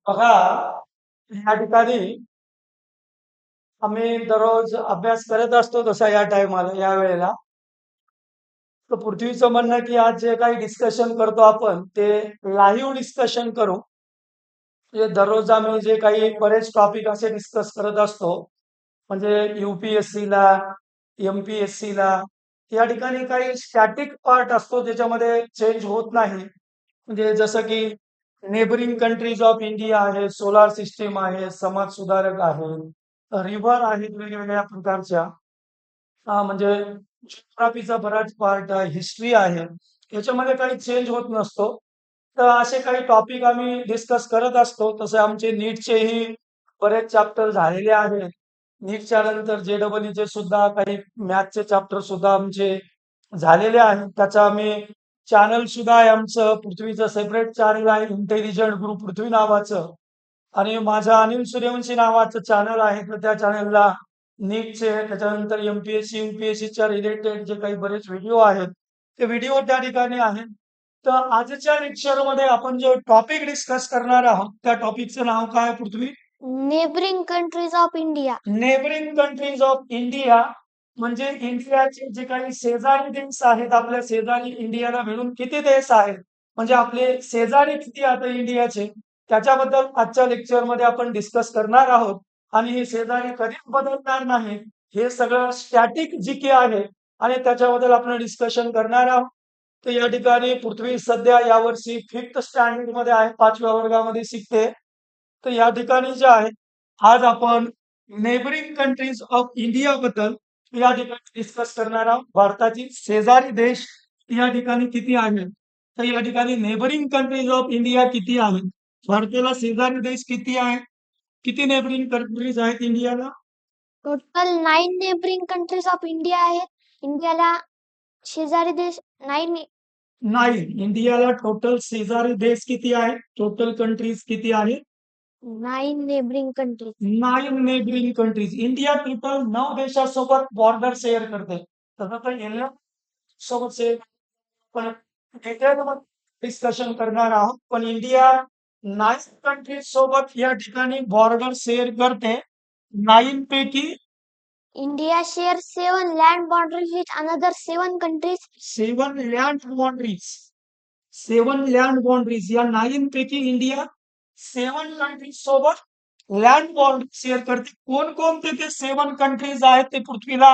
बघा, या ठिकाणी आम्ही दररोज अभ्यास करत असतो तसा या टायमाला या वेळेला. तर पृथ्वीचं म्हणणं की आज जे काही डिस्कशन करतो आपण ते लाईव्ह डिस्कशन करू. म्हणजे दररोज आम्ही जे काही बरेच टॉपिक असे डिस्कस करत असतो. म्हणजे UPSC ला, MPSC ला या ठिकाणी काही स्टॅटिक पार्ट असतो ज्याच्यामध्ये चेंज होत नाही. म्हणजे जसं की नेबरिंग कंट्रीज ऑफ इंडिया आहे, सोलार सिस्टीम आहे, समाज सुधारक आहे, रिव्हर आहेत वेगवेगळ्या प्रकारच्या. म्हणजे जिओग्राफीचा बराच पार्ट आहे, हिस्ट्री आहे. याच्यामध्ये काही चेंज होत नसतो. तर असे काही टॉपिक आम्ही डिस्कस करत असतो. तसे आमचे नीटचेही बरेच चॅप्टर झालेले आहेत. नीटच्या नंतर JEE सुद्धा काही मॅथचे चॅप्टर सुद्धा आमचे झालेले आहेत. त्याचा आम्ही चॅनल सुद्धा आहे आमचं. पृथ्वीचं सेपरेट चॅनल आहे, इंटेलिजंट गुरु पृथ्वी नावाचं. आणि माझं अनिल सूर्यवंशी नावाचं चॅनल आहे. तर त्या चॅनलला नीटचे त्याच्यानंतर MPSC UPSCच्या रिलेटेड जे काही बरेच व्हिडिओ आहेत ते व्हिडिओ त्या ठिकाणी आहेत. तर आजच्या लेक्चरमध्ये आपण जो टॉपिक डिस्कस करणार आहोत त्या टॉपिकचं नाव काय आहे Prithvi? Neighbouring countries of India. Neighbouring countries of India म्हणजे इंडियाचे जे काही शेजारी देश आहेत, आपल्या शेजारी इंडियाला मिळून किती देश आहेत, म्हणजे आपले शेजारी किती आता इंडियाचे, त्याच्याबद्दल आजच्या लेक्चरमध्ये आपण डिस्कस करणार आहोत. आणि हे शेजारी कधीच बदलणार नाही. हे सगळं स्टॅटिक जीके आहे आणि त्याच्याबद्दल आपण डिस्कशन करणार आहोत. तर या ठिकाणी पृथ्वी सध्या यावर्षी 5th स्टँडर्ड मध्ये आहे, 5व्या वर्गामध्ये शिकते. तर या ठिकाणी जे आहे आज आपण नेबरिंग कंट्रीज ऑफ इंडिया बद्दल या ठिकाणी डिस्कस करणार आहोत. भारताची शेजारी देश या ठिकाणी किती आहेत, तर या ठिकाणी नेबरिंग कंट्रीज ऑफ इंडिया किती आहेत, भारताला शेजारी देश किती आहेत, किती नेबरिंग कंट्रीज आहेत इंडियाला? Total 9 neighbouring countries of India आहेत. इंडियाला शेजारी देश 9. नाही, इंडियाला टोटल शेजारी देश किती आहेत, टोटल कंट्रीज किती आहेत? 9 neighbouring countries. 9 neighbouring countries. India total 9 देशासोबत बॉर्डर शेअर करते. तसं तर इंडिया सोबत शेअर पण डिटेलमध्ये डिस्कशन करणार आहोत. पण इंडिया 9 कंट्रीज सोबत या ठिकाणी बॉर्डर शेअर करते. 9 पैकी India shares 7 land boundaries with another 7 countries. 7 land boundaries. 7 land boundaries या 9 पैकी इंडिया 7 कंट्रीज सोबत लँड बाउंड्री शेअर करते. कोणकोणते ते 7 कंट्रीज आहेत ते पृथ्वीला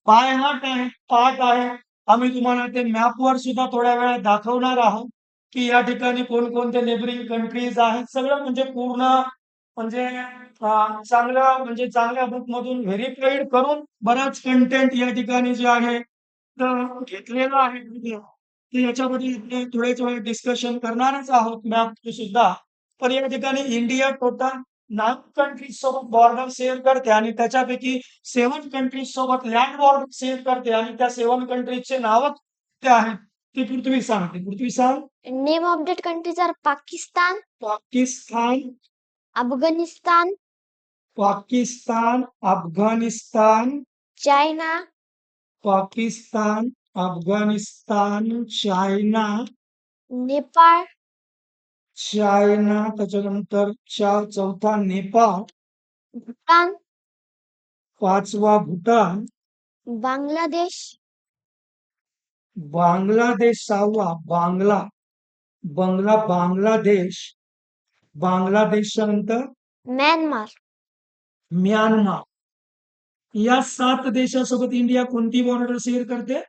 बाय हार्ट आहे, पाठ आहे. आम्ही तुम्हाला ते मॅपवर सुद्धा थोड्या वेळात दाखवणार आहोत की या ठिकाणी कोणकोणते नेबरिंग कंट्रीज आहेत. सगळं म्हणजे पूर्ण म्हणजे चांगल्या म्हणजे चांगल्या बुक मधून व्हेरीफाईड करून बराच कंटेंट या ठिकाणी जे आहे तर घेतलेलं आहे. तर याच्यामध्ये आपण थोडे डिस्कशन करणारच आहोत मॅप सुद्धा. पण या ठिकाणी इंडिया टोटल 9 कंट्रीज सोबत बॉर्डर शेअर करते आणि त्याच्यापैकी 7 कंट्रीज सोबत लँड बॉर्डर शेअर करते आणि त्या 7 कंट्रीजचे नाव ते आहेत ती पृथ्वी सांगते. पृथ्वी सांग. Name of that countries are Pakistan, Pakistan, Afghanistan, Pakistan, Afghanistan, China, Pakistan, Afghanistan, China, Nepal, China, त्याच्यानंतर चौथा नेपाळ, Bhutan, 5वा भूटान, Bangladesh, बांगलादेश 6वा, बांगलादेश, बांगलादेशच्या नंतर Myanmar. म्यानमार. या 7 देशासोबत इंडिया कोणती बॉर्डर शेअर करते?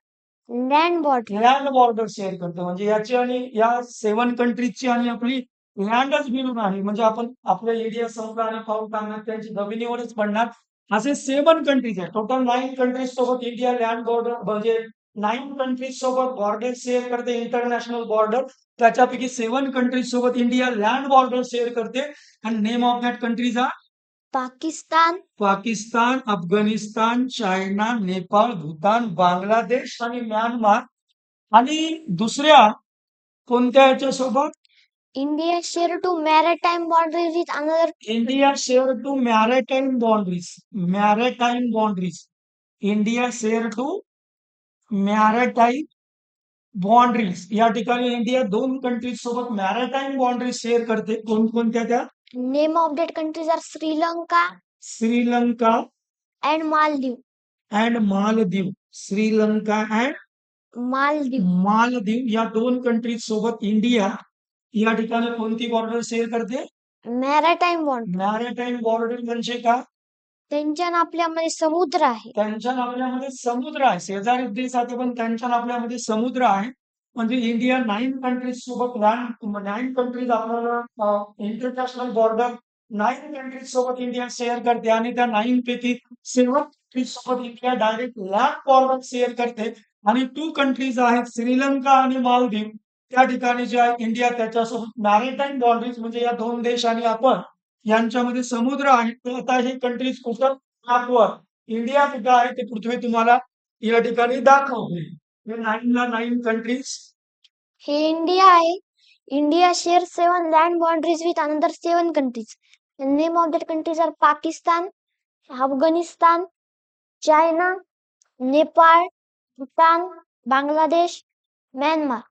Land border. Land border share करते. म्हणजे याची आणि या 7 कंट्रीजची आणि आपली लँडच मिळून आहे. म्हणजे आपण आपल्या इंडिया संपला आणि पाऊल टाकणार त्यांची जमिनीवरच पडणार. असे 7 कंट्रीज आहेत. टोटल 9 कंट्रीज सोबत इंडिया लँड बॉर्डर म्हणजे 9 कंट्रीज सोबत बॉर्डर शेअर करते, इंटरनॅशनल बॉर्डर. त्याच्यापैकी 7 कंट्रीज सोबत इंडिया लँड बॉर्डर शेअर करते. आणि name of that countries are Pakistan, Pakistan, Afghanistan, China, Nepal, Bhutan, Bangladesh आणि म्यानमार. आणि दुसऱ्या कोणत्या याच्यासोबत? India share two maritime boundary with another. India share two maritime boundaries. Maritime boundaries. India share two maritime boundaries. या ठिकाणी इंडिया 2 कंट्रीज सोबत मॅरेटाईम बाउंड्रीज शेअर करते. कोणकोणत्या त्या? Name of that countries are Sri Lanka Sri Lanka and Maldives. And Maldives. Sri Lanka and Maldives. Maldives या 2 countries सोबत India या ठिकाणी कोणती बॉर्डर शेअर करते? Maritime boundary. मॅरेटाईम बॉर्डर म्हणजे काय? त्यांच्या आणि आपल्यामध्ये समुद्र आहे. त्यांच्या आणि आपल्यामध्ये समुद्र आहे. शेजारी देश आहे पण त्यांच्या आणि आपल्यामध्ये समुद्र आहे. म्हणजे इंडिया 9 कंट्रीज सोबत 9 कंट्रीज आपल्याला इंटरनॅशनल बॉर्डर 9 कंट्रीज सोबत इंडिया शेअर करते आणि त्या 9 पैकी 7 कंट्रीज सोबत India direct land border share करते. आणि 2 कंट्रीज आहेत श्रीलंका आणि मालदीव. त्या ठिकाणी जे आहे इंडिया त्याच्यासोबत मॅरिटाईम बाउंड्रीज म्हणजे या 2 देश आणि आपण यांच्यामध्ये समुद्र आहे. तर आता हे कंट्रीज कुठं मॅपवर इंडिया कुठं आहे ते पृथ्वी तुम्हाला या ठिकाणी दाखवते. हे 9 कंट्रीज. हे इंडिया आहे. India share 7 land boundaries with another 7 countries. Name of that countries are Pakistan, Afghanistan, China, Nepal, Bhutan, Bangladesh, Myanmar.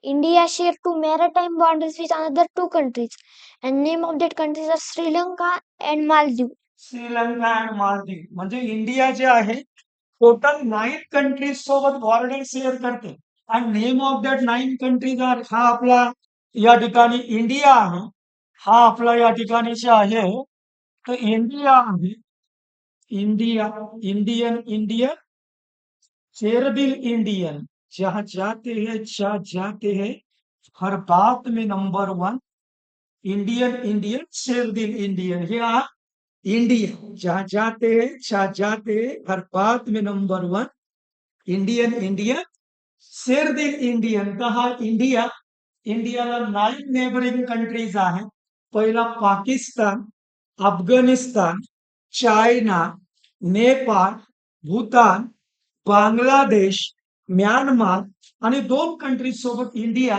India share two maritime boundaries with another 2 countries, and name of that countries are Sri Lanka and Maldives. Sri Lanka आणि मालदीव. म्हणजे India जे आहे total 9 countries सोबत border share करते. आणि name of that 9 countries are हा आपला या ठिकाणी इंडिया आहे. हा आपला या ठिकाणी जे आहे तो इंडिया आहे. इंडिया इंडियन इंडियन शेरदिल इंडियन. जहां जाते हैं जाते हैं हर बात में नंबर 1. इंडियन इंडियन शेरदिल इंडियन. हे इंडिया जहां जाते हैं हर बात में नंबर 1. इंडियन इंडियन शेरदिल इंडियन. का हा इंडिया इंडियाला 9 नेबरिंग कंट्रीज आहे. पहिला पाकिस्तान, अफगाणिस्तान, चायना, नेपाळ, भूतान, बांगलादेश, म्यानमार आणि 2 कंट्रीज सोबत इंडिया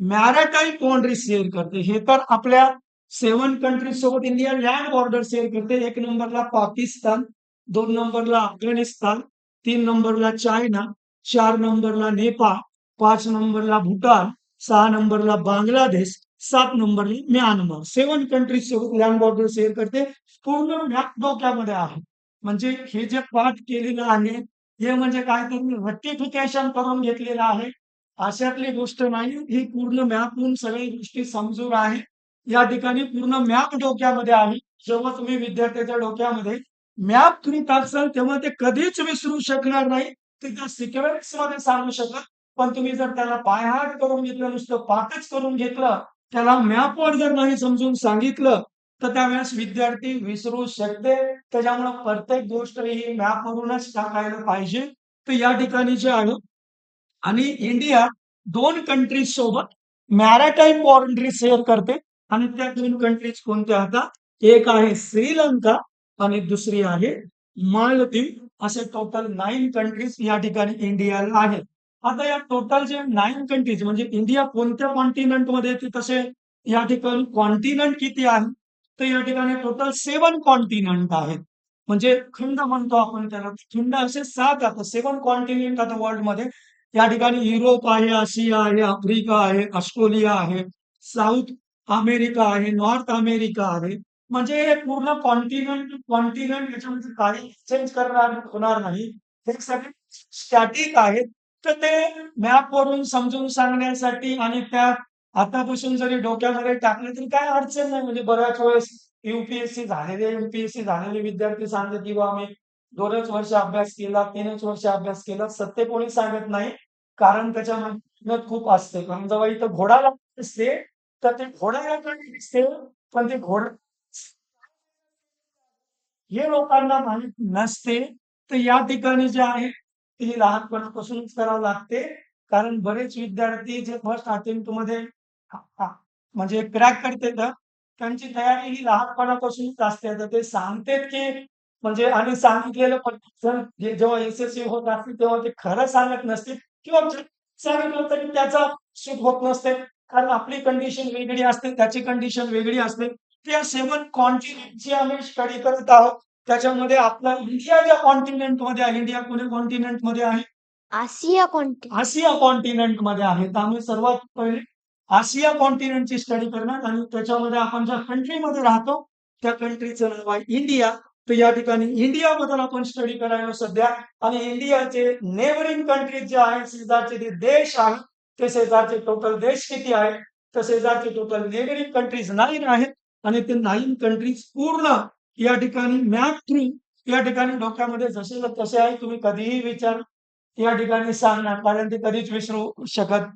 मॅराटाईम बाउंड्री शेअर करते. हे तर आपल्या 7 कंट्रीज सोबत इंडिया लँड बॉर्डर शेअर करते. 1 नंबरला पाकिस्तान, 2 नंबरला अफगाणिस्तान, 3 नंबरला चायना, 4 नंबरला नेपाळ, 5 नंबरला भूतान, 6 नंबरला बांगलादेश, 7 नंबरला म्यानमार. 7 कंट्रीज सोबत लँड बॉर्डर शेअर करते. पूर्ण मॅप डोक्यामध्ये आहे. म्हणजे हे जे पाठ केलेलं आहे हे म्हणजे काहीतरी रेक्टिफिकेशन करून घेतलेलं आहे अशातली गोष्ट नाही. ही पूर्ण मॅपहून सगळ्या गोष्टी समजून आहे. या ठिकाणी पूर्ण मॅप डोक्यामध्ये आहे. जेव्हा तुम्ही विद्यार्थ्याच्या डोक्यामध्ये मॅप तुम्ही टाकसाल तेव्हा ते कधीच विसरू शकणार नाही. ते त्या सिक्वेन्स मध्ये सांगू शकत. पण तुम्ही जर त्याला बायहार्ट करून घेतलं नुसतं पाठच करून घेतलं त्याला मॅपवर जर नाही समजून सांगितलं तर त्यावेळेस विद्यार्थी विसरू शकते. त्याच्यामुळे प्रत्येक गोष्ट ही मॅपवरूनच टाकायला पाहिजे. तर या ठिकाणी जे आहे आणि इंडिया 2 कंट्रीज सोबत मॅराटाईम बाउंड्री शेअर करते. आणि त्या 2 कंट्रीज कोणत्या आता? एक आहे श्रीलंका आणि दुसरी आहे मालदीव. असे टोटल 9 कंट्रीज या ठिकाणी इंडियाला आहेत. आता या टोटल जे 9 कंट्रीज म्हणजे इंडिया कोणत्या कॉन्टिनेंट मध्ये येते तसे या ठिकाणी कॉन्टिनेंट किती आहे? तर या ठिकाणी टोटल 7 कॉन्टिनेंट आहेत. म्हणजे खंड म्हणतो आपण त्याला. खंड असे 7 आता 7 कॉन्टिनेंट आता वर्ल्ड मध्ये. या ठिकाणी युरोप आहे, आशिया आहे, आफ्रिका आहे, ऑस्ट्रेलिया आहे, साऊथ अमेरिका आहे, नॉर्थ अमेरिका आहे. म्हणजे हे पूर्ण कॉन्टिनेंट कॉन्टिनेंट याच्यामध्ये काही चेंज करणार होणार नाही. हे सगळे स्टॅटिक आहेत. तर ते मॅप वरून समजून सांगण्यासाठी आणि त्या आतापासून जरी डोक्यामध्ये टाकले तरी काय अडचण नाही. म्हणजे बऱ्याच वेळेस युपीएससी झालेले विद्यार्थी सांगतात की बा आम्ही 2च वर्ष अभ्यास केला, 3च वर्ष अभ्यास केला, सत्य कोणी सांगत नाही. कारण त्याच्यामध्ये मेहनत खूप असते. कारण जेव्हा इथं घोडा लागत असते, तर ते घोड्याला कळत दिसते, पण ते घोडं हे लोकांना माहित नसते. तर या ठिकाणी जे आहे ती लहानपणापासूनच करावं लागते. कारण बरेच विद्यार्थी जे फर्स्ट अटेम्प्ट मध्ये म्हणजे क्रॅक करते ना, त्यांची तयारी ही लहानपणापासूनच असते. तर ते सांगतात की म्हणजे आणि सांगितलेलं पण जेव्हा यशस्वी होत असते तेव्हा ते खरं सांगत नसते किंवा सांगितलं तरी त्याचा सूट होत नसते. कारण आपली कंडिशन वेगळी असते, त्याची कंडिशन वेगळी असते. त्या 7 कॉन्टिनेंटची आम्ही स्टडी करत आहोत. त्याच्यामध्ये आपला इंडिया ज्या कॉन्टिनेंटमध्ये आहे, इंडिया कोणत्या कॉन्टिनेंटमध्ये आहे? आशिया कॉन्टिनेंट. आशिया कॉन्टिनेंटमध्ये आहे. तर आम्ही सर्वात पहिले आशिया कॉन्टिनेंटची स्टडी करणार आणि त्याच्यामध्ये आपण ज्या कंट्रीमध्ये राहतो, त्या कंट्रीचं नाव आहे इंडिया. तर या ठिकाणी इंडियाबद्दल आपण स्टडी करायला सध्या आणि इंडियाचे नेबरिंग कंट्रीज जे आहेत, शेजारचे जे देश आहेत, ते शेजारचे टोटल देश किती आहेत? तर शेजारचे टोटल नेबरिंग कंट्रीज 9 आहेत आणि ते 9 कंट्रीज पूर्ण या ठिकाणी मॅप थ्रू या ठिकाणी डोक्यामध्ये जसे तसे आहे. तुम्ही कधीही विचार या ठिकाणी सांगणार कारण ते कधीच विसरू शकत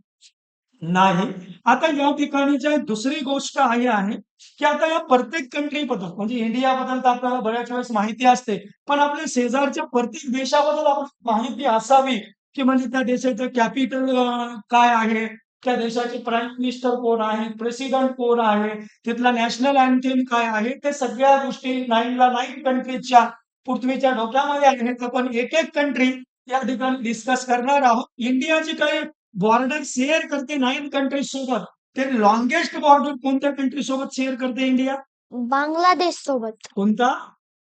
नाही. आता या ठिकाणी जे दुसरी गोष्ट आहे की आता या प्रत्येक कंट्रीबद्दल म्हणजे इंडियाबद्दल तर आपल्याला बऱ्याच वेळेस माहिती असते. पण आपल्या शेजारच्या प्रत्येक देशाबद्दल आपल्याला माहिती असावी की म्हणजे त्या देशाचं कॅपिटल काय आहे? त्या देशाचे प्राईम मिनिस्टर कोण आहेत? प्रेसिडेंट कोण आहे? तिथला नॅशनल अँथेम काय आहे? ते सगळ्या गोष्टी 9 कंट्रीजच्या पृथ्वीच्या डोक्यामध्ये आहेत. आपण एक-एक कंट्री या ठिकाणी डिस्कस करणार आहोत. इंडियाची काही बॉर्डर शेअर करते 9 कंट्रीज सोबत. ते लॉंगेस्ट बॉर्डर कोणत्या कंट्री सोबत शेअर करते इंडिया? बांगलादेश सोबत. कोणता?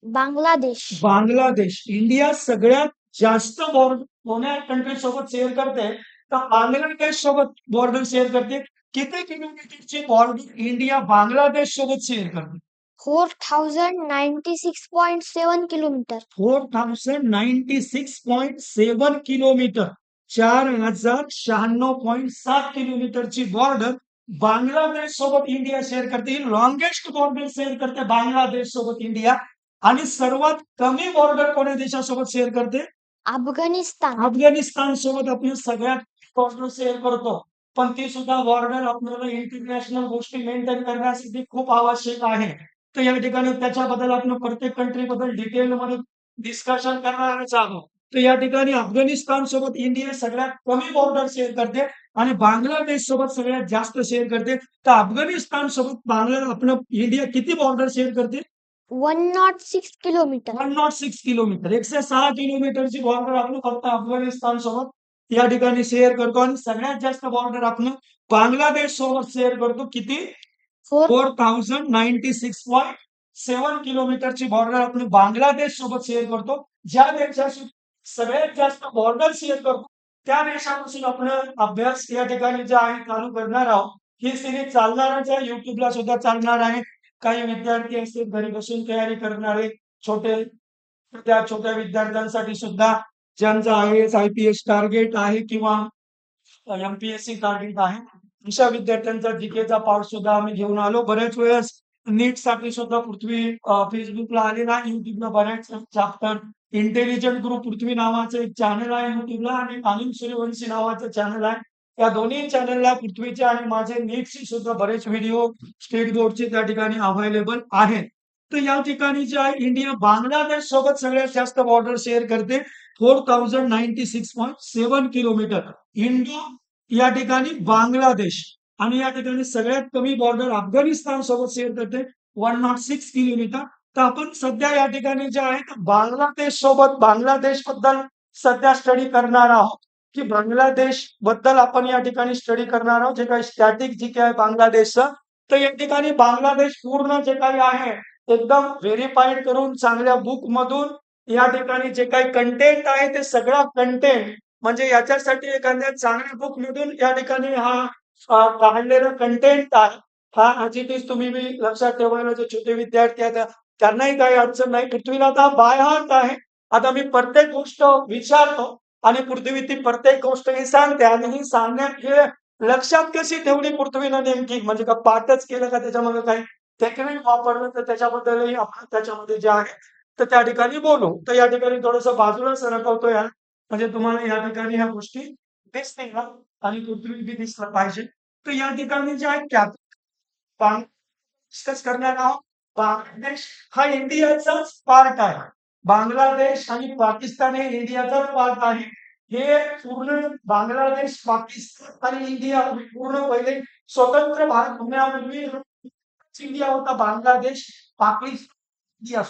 बांगलादेश. बांगलादेश. इंडिया सगळ्यात जास्त बॉर्डर कोण्या कंट्री सोबत शेअर करते? तर बांगलादेश सोबत बॉर्डर शेअर करते. किती किलोमीटरची बॉर्डर इंडिया बांगलादेश सोबत शेअर करते? 4096.7 किलोमीटर. 4096.7 किलोमीटर. 4096.7 किलोमीटरची बॉर्डर बांगलादेश सोबत इंडिया शेअर करते. लॉंगेस्ट बॉर्डर शेअर करते बांगलादेश सोबत इंडिया आणि सर्वात कमी बॉर्डर कोण्या देशासोबत शेअर करते? अफगाणिस्तान. अफगाणिस्तान सोबत आपण सगळ्यात बॉर्डर शेअर करतो. पण ती सुद्धा बॉर्डर आपल्याला इंटरनॅशनल गोष्टी मेंटेन करण्यासाठी खूप आवश्यक आहे. तर या ठिकाणी त्याच्याबद्दल आपण प्रत्येक कंट्री बद्दल डिटेलमध्ये डिस्कशन करणारच आहोत. तर या ठिकाणी अफगाणिस्तान सोबत इंडिया सगळ्यात कमी बॉर्डर शेअर करते आणि बांगलादेश सोबत सगळ्यात जास्त शेअर करते. तर अफगाणिस्तान सोबत आपलं इंडिया किती बॉर्डर शेअर करते? 106 किलोमीटर. 106 किलोमीटर. 106 किलोमीटरची बॉर्डर आपण फक्त अफगाणिस्तान सोबत या ठिकाणी शेअर करतो आणि सगळ्यात जास्त बॉर्डर आपण बांगलादेश सोबत शेअर करतो. किती? 4096.7 किलोमीटरची बॉर्डर आपण बांगलादेश सोबत शेअर करतो. ज्या देशाशी सगळ्यात जास्त बॉर्डर शेअर करतो त्या देशापासून आपण अभ्यास या ठिकाणी जे आहे चालू करणार आहोत. ही सिरीज चालणारच आहे. युट्यूबला सुद्धा चालणार आहे. काही विद्यार्थी असतील घरी बसून तयारी करणारे छोटे त्या छोट्या विद्यार्थ्यांसाठी सुद्धा ज्यांचं IAS, IPS टार्गेट आहे किंवा MPSC टार्गेट आहे. अशा विद्यार्थ्यांचा जीकेचा पार्ट सुद्धा आम्ही घेऊन आलो. बऱ्याच वेळेस नीटसाठी सुद्धा पृथ्वी फेसबुकला आलेला आहे. युट्यूबला बऱ्याच चॅप्टर इंटेलिजंट ग्रुप पृथ्वी नावाचं एक चॅनल आहे युट्यूबला आणि तालीम सूर्यवंशी नावाचं चॅनल आहे. या दोन्ही चॅनलला पृथ्वीचे आणि माझे नीटचे सुद्धा बरेच व्हिडिओ स्टेट बोर्डचे त्या ठिकाणी अवेलेबल आहेत. तर या ठिकाणी जे आहे इंडिया बांगलादेश सोबत सगळ्यात जास्त बॉर्डर शेअर करते 4096.7 किलोमीटर. इंडिया या ठिकाणी बांगलादेश आणि या ठिकाणी सगळ्यात कमी बॉर्डर अफगाणिस्तान सोबत शेअर करते 106 किलोमीटर. तर आपण सध्या या ठिकाणी जे आहे बांगलादेश सोबत बांगलादेश बद्दल सध्या स्टडी करणार आहोत की बांगलादेश बद्दल आपण या ठिकाणी स्टडी करणार आहोत. जे काही स्टॅटिक जी काय आहे बांगलादेशचं तर या ठिकाणी बांगलादेश पूर्ण जे काही आहे एकदम व्हेरीफाईड करून चांगल्या बुक मधून या ठिकाणी जे काही कंटेंट आहे ते सगळा कंटेंट म्हणजे याच्यासाठी एखाद्या चांगल्या बुक मधून या ठिकाणी हा काढलेला कंटेंट आहे. हा ॲज इट इज तुम्ही बी लक्षात ठेवायला जे छोटे विद्यार्थी आहेत त्यांनाही काही अडचण नाही. पृथ्वीला आता बाय हार्ट आहे. आता मी प्रत्येक गोष्ट विचारतो आणि पृथ्वी ती प्रत्येक गोष्ट ही सांगते आणि ही सांगण्यात हे लक्षात कशी ठेवली पृथ्वीनं नेमकी म्हणजे का पाठच केलं का त्याच्यामध्ये काही टेक्निक वापरलं तर त्याच्याबद्दलही आपण त्याच्यामध्ये जे आहे तर त्या ठिकाणी बोलू. तर या ठिकाणी थोडंसं बाजूला सरकवतो यार, म्हणजे तुम्हाला या ठिकाणी ह्या गोष्टी दिसतील ना आणि पृथ्वी बी दिसलं पाहिजे. तर या ठिकाणी जे आहे डिस्कस करणार आहोत. बांगलादेश हा इंडियाचाच पार्ट आहे. बांगलादेश आणि पाकिस्तान हे इंडियाचाच पार्ट आहे. हे पूर्ण बांगलादेश, पाकिस्तान आणि इंडिया पूर्ण पहिले स्वतंत्र भारत होण्यापूर्वी इंडिया होता. बांगलादेश, पाकिस्तान, इंडिया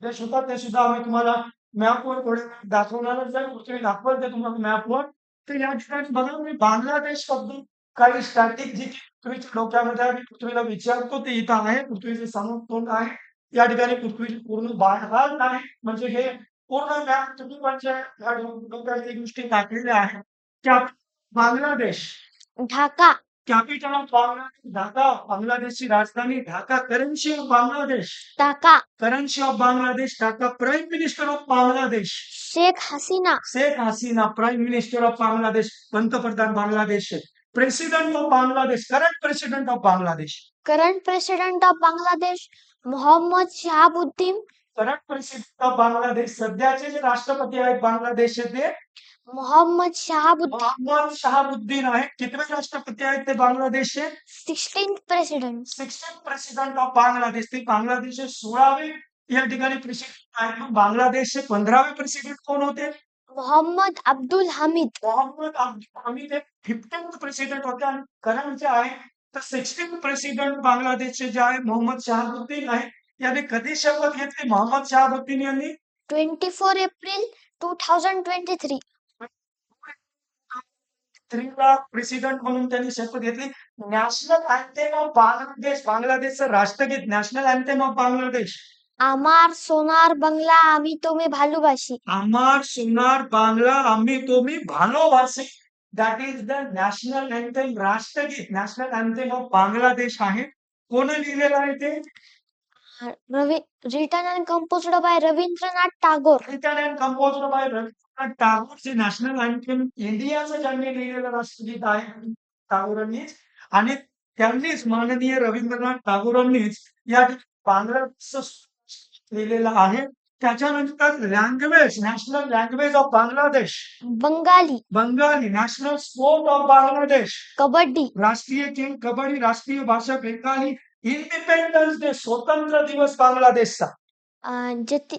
देश होता. ते सुद्धा आम्ही तुम्हाला मॅपवर थोडे दाखवणारच आहे. पृथ्वी दाखवल ते तुम्हाला मॅपवर. तर या ठिकाणी बघा मी बांगलादेश बद्दल काही स्टॅटिक जी पृथ्वीच्या डोक्यामध्ये आहे, मी पृथ्वीला विचारतो ते इथं आहे. पृथ्वीचे समतोल आहे. या ठिकाणी पृथ्वीची पूर्ण भाग आहे. म्हणजे हे पूर्ण मॅप तुम्ही म्हणजे या डोक्यात एक गोष्टी टाकलेल्या आहेत. त्या बांगलादेश ढाका कॅपिटल ऑफ बांगलादेश ढाका. बांगलादेशची राजधानी Dhaka. Currency of Bangladesh Dhaka currency of Bangladesh Dhaka. Prime minister of Bangladesh Sheikh Hasina Sheikh Hasina. Prime minister of Bangladesh पंतप्रधान Bangladesh. President of Bangladesh current president of Bangladesh. Current president of Bangladesh Mohammed Shahabuddin current president of Bangladesh सध्याचे जे राष्ट्रपती आहेत बांगलादेशचे ते मोहम्मद शहाबुद्दीन मोहम्मद शहाबुद्दीन आहेत. कितवे राष्ट्रपती आहेत ते बांगलादेशचे 16th president 16th president of Bangladesh. ते बांगलादेशचे 16वे या ठिकाणी प्रेसिडेंट आहेत. मग बांगलादेशचे 15वे प्रेसिडेंट कोण होते? मोहम्मद अब्दुल हमीद मोहम्मद अब्दुल हमीद हे 15th प्रेसिडेंट होते आणि करंट जे आहे तर 16th प्रेसिडेंट बांगलादेशचे जे आहे मोहम्मद शहाबुद्दीन आहे. याने कधी शपथ घेतली मोहम्मद शहाबुद्दीन यांनी? 24 एप्रिल 2023 3ला प्रेसिडेंट म्हणून त्यांनी शपथ घेतली. नॅशनल अँथेम ऑफ बांगलादेश बांगलादेशचं राष्ट्रगीत नॅशनल अँथेम ऑफ बांगलादेश আমার সোনার বাংলা আমি তুমি ভালোবাসি আমার সোনার বাংলা আমি তুমি ভালোবাসি. That is the national anthem राष्ट्रगीत नॅशनल अँथेम ऑफ बांगलादेश आहे. कोण लिहिलेलं आहे ते? Ravi written and composed by Rabindranath Tagore written and composed by Rabindranath Tagore. जे नॅशनल अँथेम इंडियाचं ज्यांनी लिहिलेलं राष्ट्रगीत आहे टागोरांनीच आणि त्यांनीच माननीय रवींद्रनाथ टागोरांनीच या बांगलादेश लिहिलेलं आहे. त्याच्यानंतर language national language of Bangladesh Bengali Bengali. National sport of Bangladesh kabaddi राष्ट्रीय खेळ कबड्डी. राष्ट्रीय भाषा बेंगाली. इंडिपेंडन्स डे स्वतंत्र दिवस बांगलादेशचा जती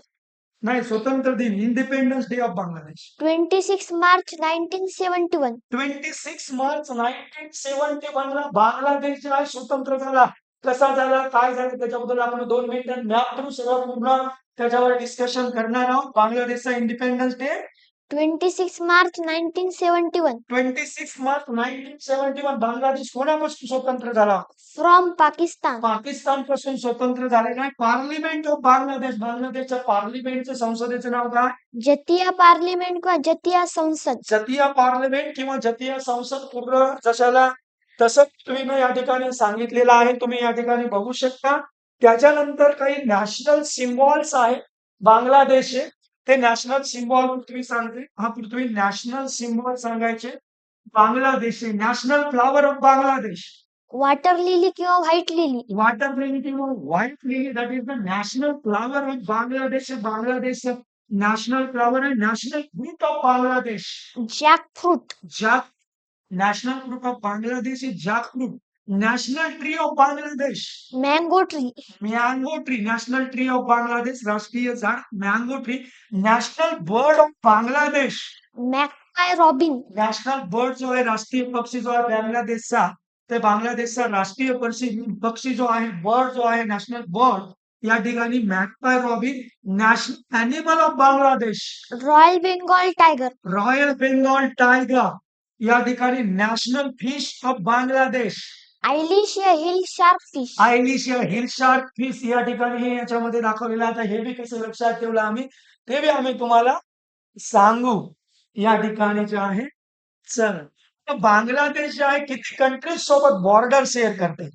नाही स्वतंत्र दिन independence day of Bangladesh 26 March 1971 26 March 1971 ला बांगलादेश जे आहे स्वतंत्र झाला. कसा झाला काय झालं त्याच्याबद्दल आपण 2 मिनिटात मॅप थ्रू सगळं पूर्ण त्याच्यावर डिस्कशन करणार आहोत. बांगलादेशचा इंडिपेंडन्स डे 26 मार्च 1971 26 मार्च 1971 बांगलादेश कोणापासून स्वतंत्र झाला? फ्रॉम पाकिस्तान पाकिस्तान पासून स्वतंत्र झालेला आहे. पार्लिमेंट ऑफ बांगलादेश बांगलादेशच्या पार्लिमेंटचं संसदेचं नाव काय? जतिया पार्लिमेंट किंवा जतिया संसद जतिया पार्लिमेंट किंवा जतिया संसद पूर्ण जशाला तसं तुम्ही या ठिकाणी सांगितलेलं आहे. तुम्ही या ठिकाणी बघू शकता. त्याच्यानंतर काही नॅशनल सिम्बॉल्स आहेत बांगलादेशचे. ते नॅशनल सिम्बॉल पृथ्वी सांगते. हा पृथ्वी नॅशनल सिम्बॉल सांगायचे. Bangladesh national flower of Bangladesh water lily किंवा व्हाईट लिली वाटर लिली किंवा white lily. That is the national flower of Bangladesh. Bangladesh national flower आहे. National fruit of Bangladesh jackfruit jack. National fruit of Bangladesh is jackfruit. National tree of Bangladesh mango tree mango tree. National tree of Bangladesh राष्ट्रीय झाड mango tree. National bird of Bangladesh magpie robin national bird जो आहे राष्ट्रीय पक्षी जो आहे बांगलादेशचा ते बांगलादेशचा राष्ट्रीय पक्षी जो आहे बर्ड जो आहे नॅशनल बर्ड या ठिकाणी magpie robin. National animal of Bangladesh royal Bengal tiger royal Bengal tiger. या ठिकाणी national fish of Bangladesh ilisha hill shark fish ilisha hill shark fish. या ठिकाणी हे याच्यामध्ये दाखवलेलं आहे. आता हे बी कसं लक्षात ठेवलं आम्ही ते बी आम्ही तुम्हाला सांगू या ठिकाणी जे आहे. चल बांगलादेश जे आहे किती कंट्रीज सोबत बॉर्डर शेअर करते?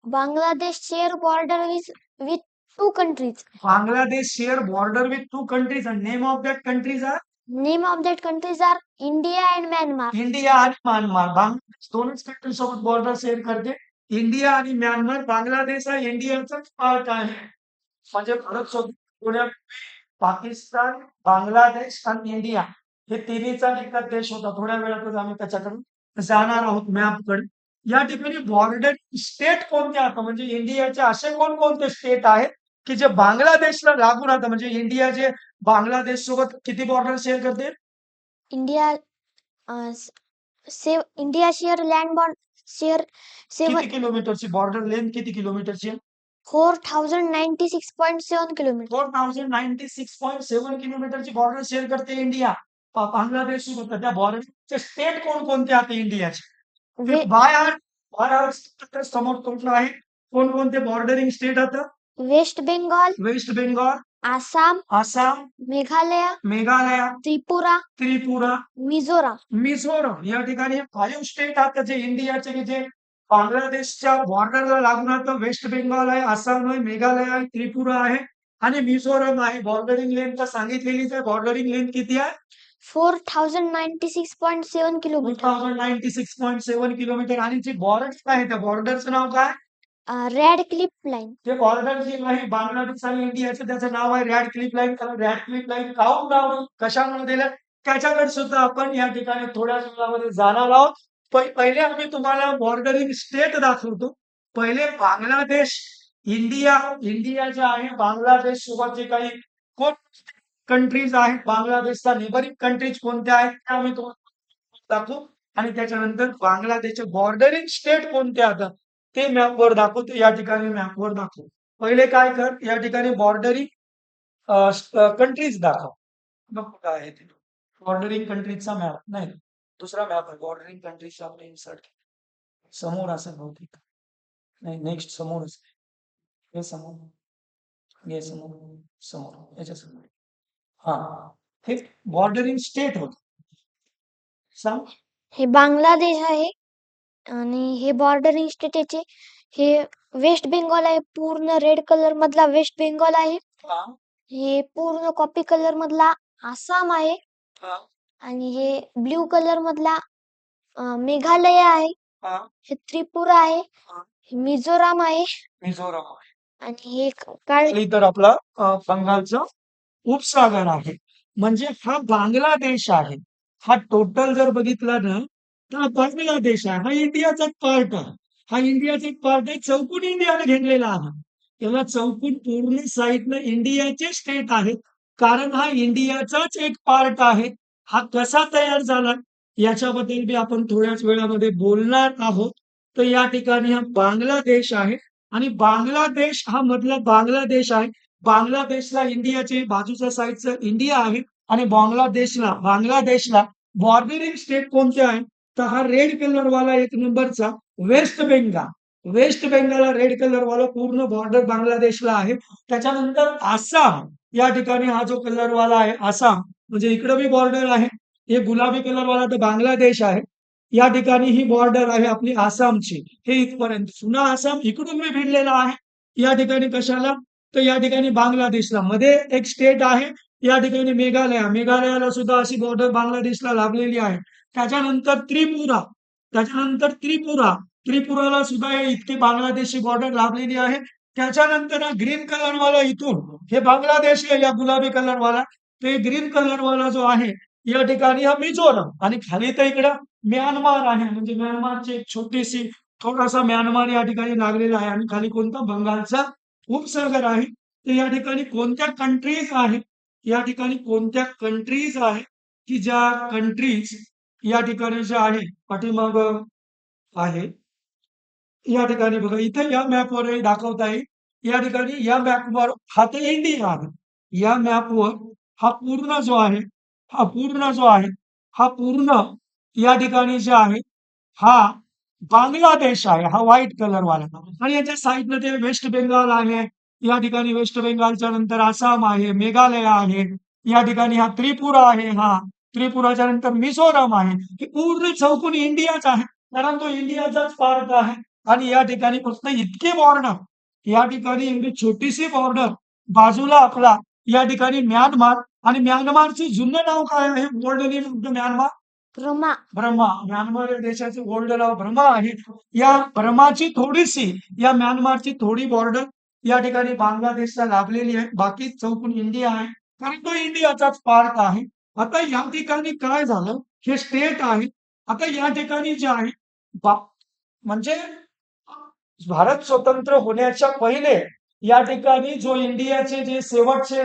Bangladesh share border with 2 countries. Bangladesh share border with 2 countries and name of that countries are Name of that countries are India and Myanmar. India आणि म्यानमार. बांगलादेश दोनच कंट्री सोबत बॉर्डर शेअर करते. इंडिया आणि Myanmar. Bangladesh हा इंडियाचाच part आहे म्हणजे भारत सोबत पुण्यापूर्वी पाकिस्तान, बांगलादेश आणि इंडिया हे तिन्हीचा एकच देश होता. थोड्या वेळातच आम्ही त्याच्याकडे जाणार आहोत मॅपकडे. या ठिकाणी बॉर्डर स्टेट कोणते आता म्हणजे इंडियाचे असे कोणकोणते स्टेट आहेत की जे बांगलादेशला लागून राहतात म्हणजे इंडिया जे बांगलादेश सोबत किती बॉर्डर शेअर करते? India India share land border share किती किलोमीटरची बॉर्डर लेंथ किती किलोमीटरची आहे? 4096.7 किलोमीटर. 4096.7 किलोमीटरची बॉर्डर शेअर करते इंडिया बांगलादेश सोबत. त्या बॉर्डरचे स्टेट कोणकोणते आहेत इंडियाचे? ते वे बाय समोर तुमचं आहे. कोणकोणते बॉर्डरिंग स्टेट आता? West Bengal, West Bengal, Assam, Assam, Meghalaya, Meghalaya, Tripura, Tripura, Mizoram. मिझोरम. या ठिकाणी 5 स्टेट आहेत जे इंडियाचे की जे बांगलादेशच्या बॉर्डरला लागून राहतं. वेस्ट बेंगॉल आहे, आसाम आहे, मेघालय आहे, त्रिपुरा आहे आणि मिझोरम आहे. बॉर्डरिंग लेंथ तर सांगितलेलीच आहे. बॉर्डरिंग लेंथ किती आहे? 4096.7 किलोमीटर. 4096.7 किलोमीटर. आणि जी बॉर्डर आहे त्या बॉर्डरचं नाव काय? Red Cliff line. जे बॉर्डर जे आहे बांगलादेश आणि इंडियाचं त्याचं नाव आहे रॅड क्लिफ लाईन. कारण रॅड क्लिफ लाईन काहून नाव कशामुळे दिलं त्याच्याकडे सुद्धा आपण या ठिकाणी थोड्या वेळामध्ये जाणार आहोत. पहिले आम्ही तुम्हाला बॉर्डरिंग स्टेट दाखवतो. पहिले बांगलादेश, इंडिया जे आहे बांगलादेश सोबत जे काही कोण कंट्रीज आहेत बांगलादेशच्या नेबरिंग कंट्रीज कोणत्या आहेत त्या आम्ही तुम्हाला दाखवू आणि त्याच्यानंतर बांगलादेशचे बॉर्डरिंग स्टेट कोणते आहेत ते मॅपवर दाखवतो. या ठिकाणी मॅपवर दाखवू. पहिले काय कर या ठिकाणी बॉर्डरिंग कंट्रीज दाखव. बघ कुठं आहे ते बॉर्डरिंग कंट्रीजचा मॅप नाही दुसरा मॅप आहे बॉर्डरिंग कंट्रीजचा आपण इन्सर्ट समोर असेल बहुतेक नाही नेक्स्ट समोरच हे समोर हे समोर समोर याच्या समोर हा हे बॉर्डरिंग स्टेट होत सांग. हे बांगलादेश आहे आणि हे बॉर्डरिंग स्टेट याचे हे वेस्ट बेंगॉल आहे. पूर्ण रेड कलर मधला वेस्ट बेंगॉल आहे. हा हे पूर्ण कॉफी कलर मधला आसाम आहे हा आणि हे ब्ल्यू कलर मधला मेघालय आहे. हा हे त्रिपुरा आहे. हा हे मिझोराम आहे मिझोराम आणि हे काळ खाली तर आपला बंगालचा उपसागर आहे. म्हणजे हा बांगलादेश आहे. हा टोटल जर बघितला ना तर हा बांगलादेश आहे. हा इंडियाचा पार्ट आहे. हा इंडियाचा एक पार्ट आहे. चौकोन इंडियाने घेतलेला आहे. तेव्हा चौकोन पूर्ण साईडनं इंडियाचे स्टेट आहेत. कारण हा इंडियाचाच एक पार्ट आहे. हा कसा तयार झाला याच्याबद्दल बी आपण थोड्याच वेळामध्ये बोलणार आहोत. तर या ठिकाणी हा बांगलादेश आहे आणि बांगलादेश हा मधला बांगलादेश आहे. बांगलादेशला इंडियाचे बाजूच्या साईडचं इंडिया आहे आणि बांगलादेशला बॉर्डरिंग स्टेट कोणते आहे तर हा रेड कलर वाला एक नंबरचा West Bengal. West Bengal red colour वाला पूर्ण बॉर्डर बांगलादेशला आहे. त्याच्यानंतर आसाम या ठिकाणी हा जो कलर वाला आहे आसाम म्हणजे इकडे बी बॉर्डर आहे. हे गुलाबी कलर वाला तर बांगलादेश आहे. या ठिकाणी ही बॉर्डर आहे आपली आसामची. हे इथपर्यंत पुन्हा आसाम इकडून मी भिडलेला आहे. या ठिकाणी कशाला तर या ठिकाणी बांगलादेशला मध्ये एक स्टेट आहे. या ठिकाणी मेघालयाला सुद्धा अशी बॉर्डर बांगलादेशला लाभलेली आहे. त्याच्यानंतर त्रिपुराला सुद्धा इतकी बांगलादेशची बॉर्डर लाभलेली आहे. त्याच्यानंतर हा ग्रीन कलर वाला इथून हे बांगलादेश आहे. या गुलाबी कलर वाला ते ग्रीन कलर वाला जो आहे या ठिकाणी हा मिझोरम आणि खाली तर इकडं म्यानमार आहे. म्हणजे म्यानमारची एक छोटीशी थोडासा म्यानमार या ठिकाणी लागलेला आहे आणि खाली कोणता बंगालचा उपसागर आहे. तर या ठिकाणी कोणत्या कंट्रीज आहेत या ठिकाणी कोणत्या कंट्रीज आहेत की ज्या कंट्रीज या ठिकाणी ज्या आहे पाठीमाग आहे. या ठिकाणी बघा इथे या मॅपवरही दाखवता येईल. या ठिकाणी या मॅपवर हा तर इंडिया आहे. या मॅपवर हा पूर्ण जो आहे हा पूर्ण या ठिकाणी जे आहे हा बांगलादेश आहे. हा व्हाईट कलर वाला आणि याच्या साईडनं ते वेस्ट बेंगाल आहे. या ठिकाणी वेस्ट बेंगालच्या नंतर आसाम आहे, मेघालय आहे. या ठिकाणी हा त्रिपुरा आहे. हा त्रिपुराच्या नंतर मिझोरम आहे. हे पूर्ण चौकोन इंडियाच आहे. कारण तो इंडियाचाच पार्ट आहे. आणि या ठिकाणी फक्त इतकी बॉर्डर या ठिकाणी एवढी छोटीशी बॉर्डर बाजूला आपला या ठिकाणी म्यानमार आणि म्यानमारचं जुनं नाव काय आहे old name of the Myanmar Brahma. Myanmar या देशाचे ओल्ड नाव ब्रह्मा आहे. या ब्रह्माची थोडीशी या म्यानमारची थोडी बॉर्डर या ठिकाणी बांगलादेशला लाभलेली आहे. बाकी चौकून इंडिया आहे, कारण तो इंडियाचाच पार्ट आहे. आता या ठिकाणी काय झालं, हे स्टेट आहे. आता या ठिकाणी जे आहे म्हणजे भारत स्वतंत्र होण्याच्या पहिले या ठिकाणी जो इंडियाचे जे शेवटचे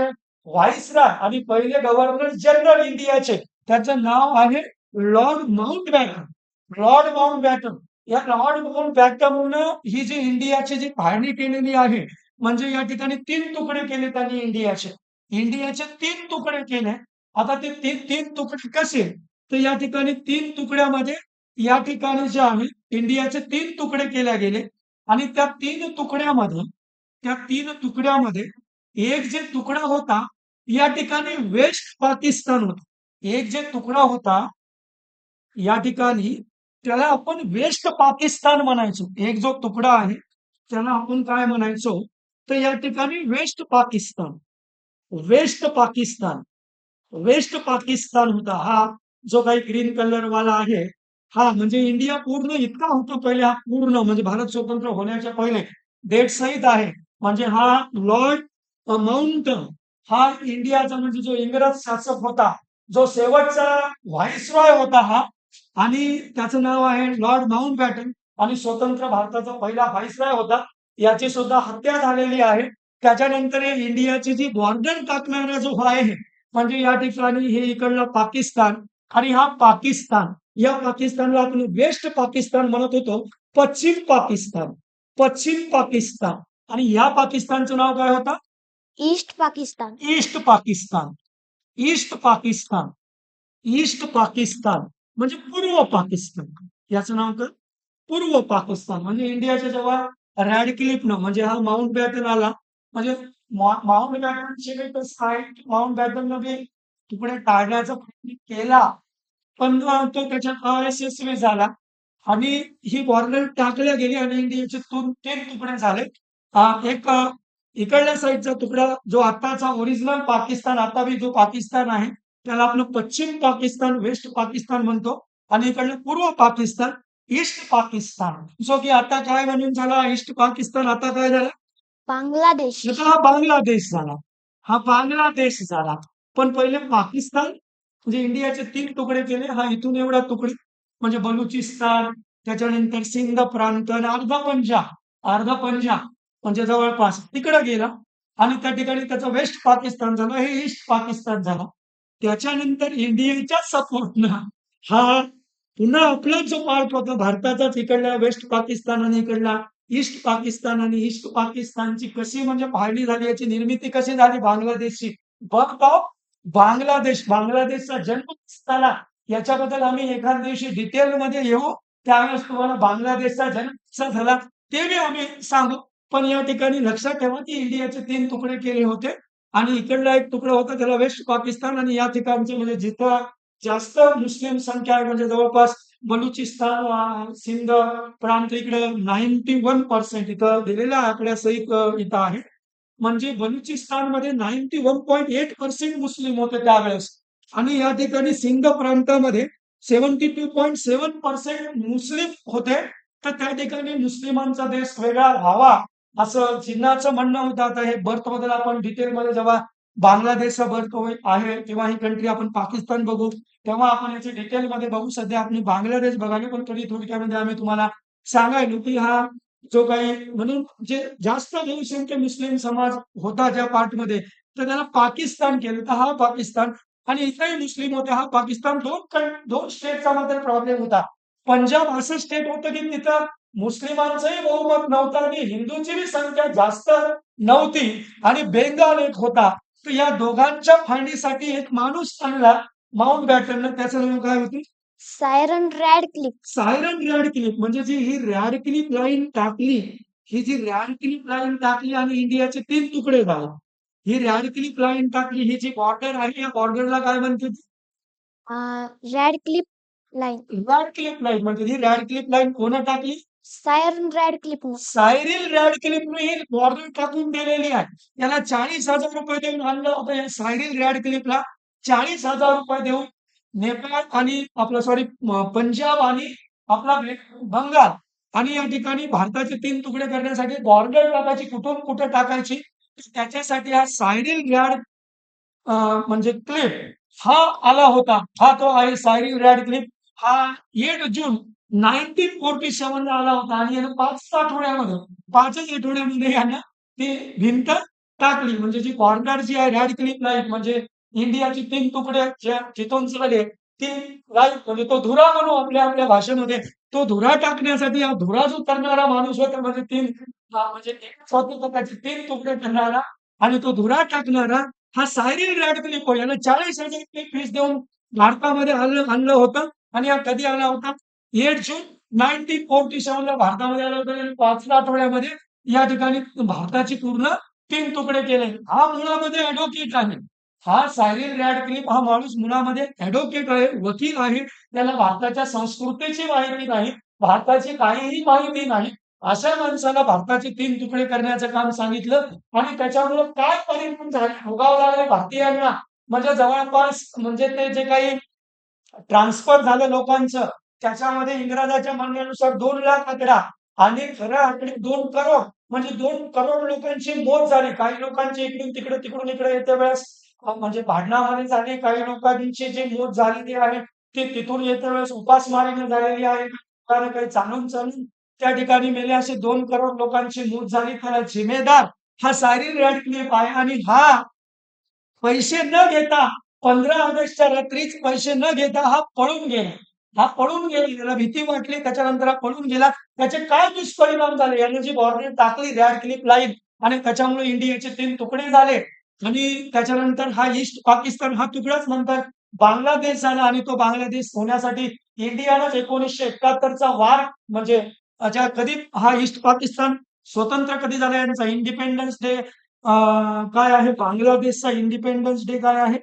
व्हाईसरॉय आणि पहिले गव्हर्नर जनरल इंडियाचे, त्याचं नाव आहे लॉर्ड माउंटबॅटन. लॉर्ड माउंटबॅटन, या लॉर्ड माउंटबॅटननं ही जी इंडियाची जी फाळणी केलेली आहे, म्हणजे या ठिकाणी 3 तुकडे केले त्यांनी इंडियाचे. इंडियाचे 3 तुकडे केले. आता ते 3 तुकडे कसे? तर या ठिकाणी 3 तुकड्यामध्ये या ठिकाणी जे आहे इंडियाचे 3 तुकडे केले गेले आणि त्या 3 तुकड्यामध्ये एक जे तुकडा होता या ठिकाणी वेस्ट पाकिस्तान होता. एक जे तुकडा होता या ठिकाणी त्याला आपण वेस्ट पाकिस्तान म्हणायचो. एक जो तुकडा आहे त्याला आपण काय म्हणायचो, तर या ठिकाणी West Pakistan. West Pakistan, West Pakistan होता हा जो काही ग्रीन कलर वाला आहे. हा म्हणजे इंडिया पूर्ण इतका होता पहिले, हा पूर्ण म्हणजे भारत स्वतंत्र होण्याच्या पहिले डेट सहित आहे. म्हणजे हा लॉर्ड माउंट, हा इंडियाचा म्हणजे जो इंग्रज शासक होता, जो शेवटचा व्हाईसरॉय होता हा, आणि त्याचं नाव आहे लॉर्ड माउंटबॅटन, आणि स्वतंत्र भारताचा पहिला व्हाईसरॉय होता. याची सुद्धा हत्या झालेली आहे. त्याच्यानंतर हे इंडियाची जी बॉर्डर टाकणारा जो आहे, म्हणजे या ठिकाणी हे इकडलं पाकिस्तान आणि हा पाकिस्तान, या पाकिस्तानला आपण वेस्ट पाकिस्तान म्हणत होतो. पश्चिम पाकिस्तान, पश्चिम पाकिस्तान, आणि या पाकिस्तानचं नाव काय होतं? East Pakistan. East Pakistan. East Pakistan, east Pakistan म्हणजे पूर्व पाकिस्तान. याचं नाव काय? पूर्व पाकिस्तान. म्हणजे इंडियाच्या जेव्हा रॅडक्लिफनं म्हणजे हा माउंट बॅटन आला, म्हणजे माउंट बॅटनची कसं आहे, माउंट बॅटननं बी तुकडे टाळण्याचा प्रयत्न केला, पण तो त्याच्यात अयशस्वी झाला आणि ही बॉर्डर टाकल्या गेली आणि इंडियाचे 3 तुकडे झाले. एक इकडल्या साईडचा तुकडा जो आताचा ओरिजिनल पाकिस्तान, आता बी जो पाकिस्तान आहे त्याला आपण पश्चिम पाकिस्तान, वेस्ट पाकिस्तान म्हणतो, आणि इकडलं पूर्व पाकिस्तान, ईस्ट पाकिस्तान, जो की आता काय म्हणून झाला ईस्ट पाकिस्तान, आता काय झाला? बांगलादेश. आता हा बांगलादेश झाला. हा बांगलादेश झाला. पण पहिले पाकिस्तान म्हणजे इंडियाचे 3 तुकडे केले. हा इथून एवढा तुकडे म्हणजे बलुचिस्तान, त्याच्यानंतर सिंध प्रांत आणि अर्धा पंजाब म्हणजे जवळपास तिकडे गेला, आणि त्या ठिकाणी त्याचा वेस्ट पाकिस्तान झाला, हे ईस्ट पाकिस्तान झाला. त्याच्यानंतर इंडियाच्या सपोर्टनं हा पुन्हा आपला जो पार्ट होता भारताचाच, इकडला वेस्ट पाकिस्तान आणि इकडला ईस्ट पाकिस्तान, आणि ईस्ट पाकिस्तानची कशी म्हणजे फाळणी झाली, याची निर्मिती कशी झाली बांगलादेशची. बर्थ ऑफ बांगलादेश, बांगलादेशचा जन्म झाला, याच्याबद्दल आम्ही एखाद दिवशी डिटेलमध्ये येऊ. त्यावेळेस तुम्हाला बांगलादेशचा जन्म कसा झाला ते बी आम्ही सांगू. पण या ठिकाणी लक्षात ठेवा की इंडियाचे 3 तुकडे केले होते आणि इकडला एक तुकडा होता त्याला वेस्ट पाकिस्तान, आणि या ठिकाणचे म्हणजे जिथं जास्त मुस्लिम संख्या आहे म्हणजे जवळपास बलुचिस्तान, सिंध प्रांत इकडे 91% इथं दिलेल्या आकड्यासहित इथं आहे. म्हणजे बलुचिस्तानमध्ये 91.8% मुस्लिम होते त्यावेळेस, आणि या ठिकाणी सिंध प्रांतामध्ये 72.7% मुस्लिम होते. तर त्या ठिकाणी मुस्लिमांचा देश वेगळा व्हावा असं जिन्नाचं म्हणणं होतं. आता हे बर्थ बद्दल आपण डिटेलमध्ये जेव्हा बांगलादेशचा बर्थ आहे किंवा ही कंट्री आपण पाकिस्तान बघू तेव्हा आपण याचे डिटेलमध्ये बघू. सध्या आपण बांगलादेश बघायला, पण तरी थोडक्यामध्ये आम्ही तुम्हाला सांगायलो की हा जो काही म्हणून जे जास्त बहुसंख्य मुस्लिम समाज होता ज्या पार्टमध्ये, तर त्याला पाकिस्तान केलं, तर हा पाकिस्तान. आणि इथेही मुस्लिम होते, हा पाकिस्तान. दोन स्टेटचा मात्र प्रॉब्लेम होता. पंजाब असं स्टेट होतं की तिथं मुस्लिमांचंही बहुमत नव्हतं आणि हिंदूंची बी संख्या जास्त नव्हती, आणि बेंगाल एक होता. तर या दोघांच्या फाळणीसाठी एक माणूस आणला माउंट बॅटननं, त्याचं नाव काय होतं? Siren Radcliffe. Siren Radcliffe. म्हणजे जी ही रॅडक्लिफ लाईन टाकली, ही जी रॅडक्लिफ लाईन टाकली आणि इंडियाचे 3 तुकडे झाले. ही रॅडक्लिफ लाईन टाकली, ही जी बॉर्डर आहे या बॉर्डरला काय म्हणते? Radcliffe line. Radcliffe line. म्हणजे ही रॅडक्लिफ लाईन कोण टाकली? Siren Radcliffe. सायरिल रॅडक्लिफने ही बॉर्डर टाकून दिलेली आहे. याला 40,000 रुपये देऊन आणलं होतं या सायरिल रॅडक्लिफला. 40,000 रुपये देऊन नेपाळ आणि आपला पंजाब आणि आपला बंगाल आणि या ठिकाणी भारताचे 3 तुकडे करण्यासाठी बॉर्डर टाकायची, कुठून कुठे टाकायची, तर त्याच्यासाठी हा सायरिल रॅड म्हणजे क्लिप हा आला होता. हा तो आहे सायरिल रॅडक्लिफ. हा 8 जून 1947 ला आला होता आणि यानं 5 आठवड्यामध्ये 5च आठवड्यामध्ये यानं ती भिंत टाकली. म्हणजे जी बॉर्डर जी आहे रॅडक्लिफ लाईन म्हणजे इंडियाचे 3 तुकडे जिथून झाले ती लाईन म्हणजे तो धुरा म्हणू आपल्या आपल्या भाषेमध्ये. तो धुरा टाकण्यासाठी हा धुरा जो करणारा माणूस होता म्हणजे 3 म्हणजे एकच होता त्याचे 3 तुकडे करणारा आणि तो धुरा टाकणारा हा सायरिल रॅडक्लिफ यानं 40,000 फीस देऊन भारतामध्ये आणलं होतं आणि हा कधी आला होता 8 जून 1947 ला भारतामध्ये आला होता आणि 5 आठवड्यामध्ये या ठिकाणी भारताची पूर्ण 3 तुकडे केले. हा मुळामध्ये ॲडव्होकेट आहे. हा सायरिल रॅडक्लिफ हा माणूस मुळामध्ये ॲडव्होकेट आहे, वकील आहे. त्याला भारताच्या संस्कृतीची माहिती नाही, भारताची काहीही माहिती नाही. अशा माणसाला भारताचे 3 तुकडे करण्याचं काम सांगितलं आणि त्याच्यामुळे काय परिणाम झाले भोगावे लागले भारतीयांना म्हणजे जवळपास म्हणजे ते जे काही ट्रान्सफर झालं लोकांचं त्याच्यामध्ये इंग्रजाच्या म्हणण्यानुसार 2 लाख आकडा आणि खरा आकडे 2 करोड म्हणजे 2 करोड लोकांची मौत झाली. काही लोकांची इकडून तिकडे तिकडून इकडे येत्या वेळेस म्हणजे भांडणामध्ये झाली. काही लोकांची जी मौत झालेली आहे ती तिथून येत्या वेळेस उपासमारीने झालेली आहे. काही चालून चालून त्या ठिकाणी मेले. असे 2 करोड लोकांची मौत झाली. त्याला जिम्मेदार हा सायरिल रॅडक्लिफ आहे आणि हा पैसे न घेता 15 ऑगस्टच्या रात्रीच पैसे न घेता हा पळून गेला. हा पळून गेला. त्याला भीती वाटली. त्याच्यानंतर हा पळून गेला. त्याचे काय दुष्परिणाम झाले? याने जी बॉर्डर टाकली रॅडक्लिफ लाईन आणि त्याच्यामुळे इंडियाचे 3 तुकडे झाले आणि त्याच्यानंतर हा ईस्ट पाकिस्तान हा तुकडाच नंतर बांगलादेश झाला आणि तो बांगलादेश होण्यासाठी इंडियानंच 1971चा वार म्हणजे कधी हा ईस्ट पाकिस्तान स्वतंत्र कधी झाला यांचा इंडिपेंडन्स डे काय आहे बांगलादेशचा इंडिपेंडन्स डे काय आहे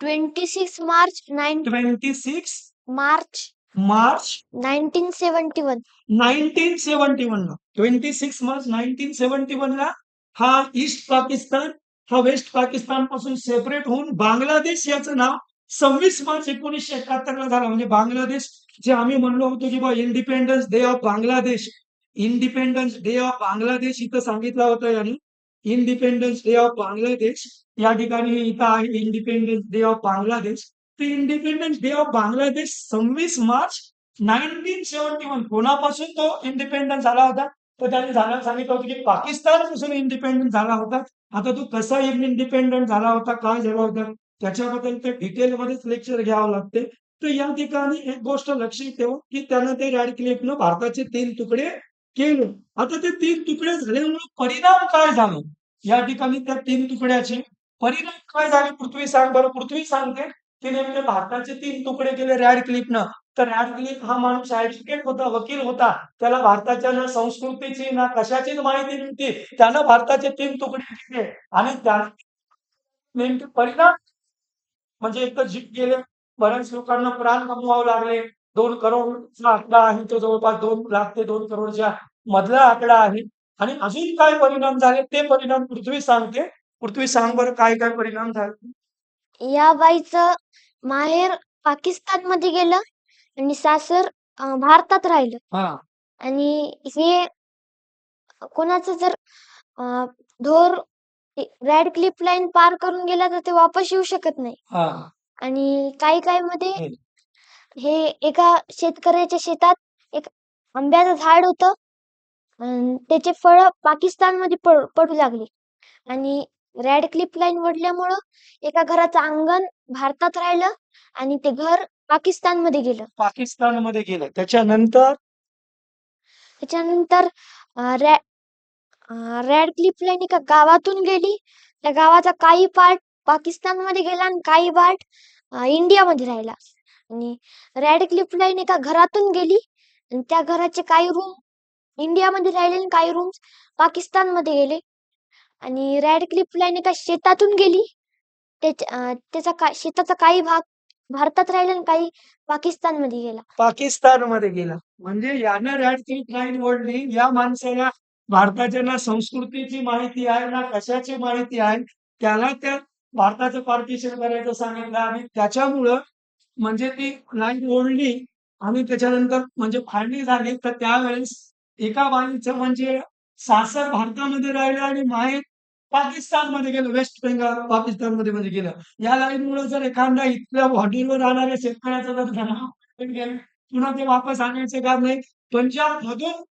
26 मार्च 26 मार्च मार्च 1971 1971 ला 26 मार्च 1971 ला हा ईस्ट पाकिस्तान हा वेस्ट पाकिस्तान पासून सेपरेट होऊन बांगलादेश याचं नाव 26 मार्च 1971 ला झालं म्हणजे बांगलादेश जे आम्ही म्हणलो होतो की बा independence day of Bangladesh independence day of Bangladesh इथं सांगितलं होतं यांनी इंडिपेंडन्स डे ऑफ बांगलादेश या ठिकाणी इथं आहे इंडिपेंडन्स डे ऑफ बांगलादेश तर independence day of Bangladesh 26 March 1971 कोणापासून तो इंडिपेंडन्स झाला होता तर त्यांनी सांगितलं होतं की पाकिस्तानपासून इंडिपेंडन्स झाला होता आता तो कसा इंडिपेंडंट झाला होता काय झाला होता त्याच्याबद्दल ते डिटेलमध्येच लेक्चर घ्यावं लागते तर या ठिकाणी एक गोष्ट लक्षात ठेवा की त्यानं ते रॅडक्लिफनं भारताचे 3 तुकडे केले आता ते 3 तुकडे झाल्यामुळे परिणाम काय झाला या ठिकाणी त्या 3 तुकड्याचे परिणाम काय झाले पृथ्वी सांग बरं पृथ्वी सांगते की नेमके भारताचे 3 तुकडे केले रॅडक्लिफनं तर रॅडक्लिफ हा माणूस ऍडव्होकेट होता वकील होता त्याला भारताच्या ना संस्कृतीची ना कशाचीच माहिती नव्हती त्यानं भारताचे 3 तुकडे केले आणि त्याने नेमके परिणाम म्हणजे एक तर जीव गेले बऱ्याच लोकांना प्राण गमवावे लागले 2 करोडचा आकडा आहे तो जवळपास 2 लाख ते 2 करोडच्या मधला आकडा आहे आणि अजून काय परिणाम झाले ते परिणाम पृथ्वी सांगते पृथ्वी सांग बरं काय काय परिणाम झाले या बाईचं माहेर पाकिस्तानमध्ये गेलं आणि सासर भारतात राहिलं हा आणि हे कोणाचं जर धोर रॅड क्लिप लाईन पार करून गेला तर ते वापस येऊ शकत नाही हा आणि काही मध्ये हम्म. हे एका शेतकऱ्याच्या शेतात एक आंब्याचं झाड होतं त्याचे फळ पाकिस्तानमध्ये पडू लागले आणि रॅड क्लिप लाईन वडल्यामुळं एका घराचं अंगण भारतात राहिलं आणि ते घर पाकिस्तानमध्ये गेलं पाकिस्तानमध्ये गेलं त्याच्यानंतर त्याच्यानंतर रॅड क्लिप लाईन एका गावातून गेली त्या गावाचा काही पार्ट पाकिस्तानमध्ये गेला आणि काही पार्ट इंडियामध्ये राहिला आणि रॅड क्लिप लाईन एका घरातून गेली आणि त्या घराचे काही रूम इंडियामध्ये राहिले आणि काही रूम्स पाकिस्तानमध्ये गेले आणि रॅड क्लिप लाईन एका शेतातून गेली त्याचा शेताचा काही भाग भारतात राहिला आणि काही पाकिस्तानमध्ये गेला पाकिस्तानमध्ये गेला म्हणजे यानं रॅड क्लिफ लाईन ओढली या माणसाला भारताच्या ना संस्कृतीची माहिती आहे ना कशाची माहिती आहे त्याला त्या भारताचं पार्टिशन करायचं सांगितलं आणि त्याच्यामुळं म्हणजे ती लाईन ओढली आणि त्याच्यानंतर म्हणजे फाळणी झाली तर त्यावेळेस एका बाईचं म्हणजे सासर भारतामध्ये राहिलं आणि माहेर पाकिस्तानमध्ये गेलं, वेस्ट बेंगाल पाकिस्तानमध्ये म्हणजे गेलं. या लाईनमुळे जर एखादा इथल्या बॉर्डरवर राहणाऱ्या शेतकऱ्याचं जर जनावर गेलं, पुन्हा ते वापस आणायचे काम नाही. पंजाबमधून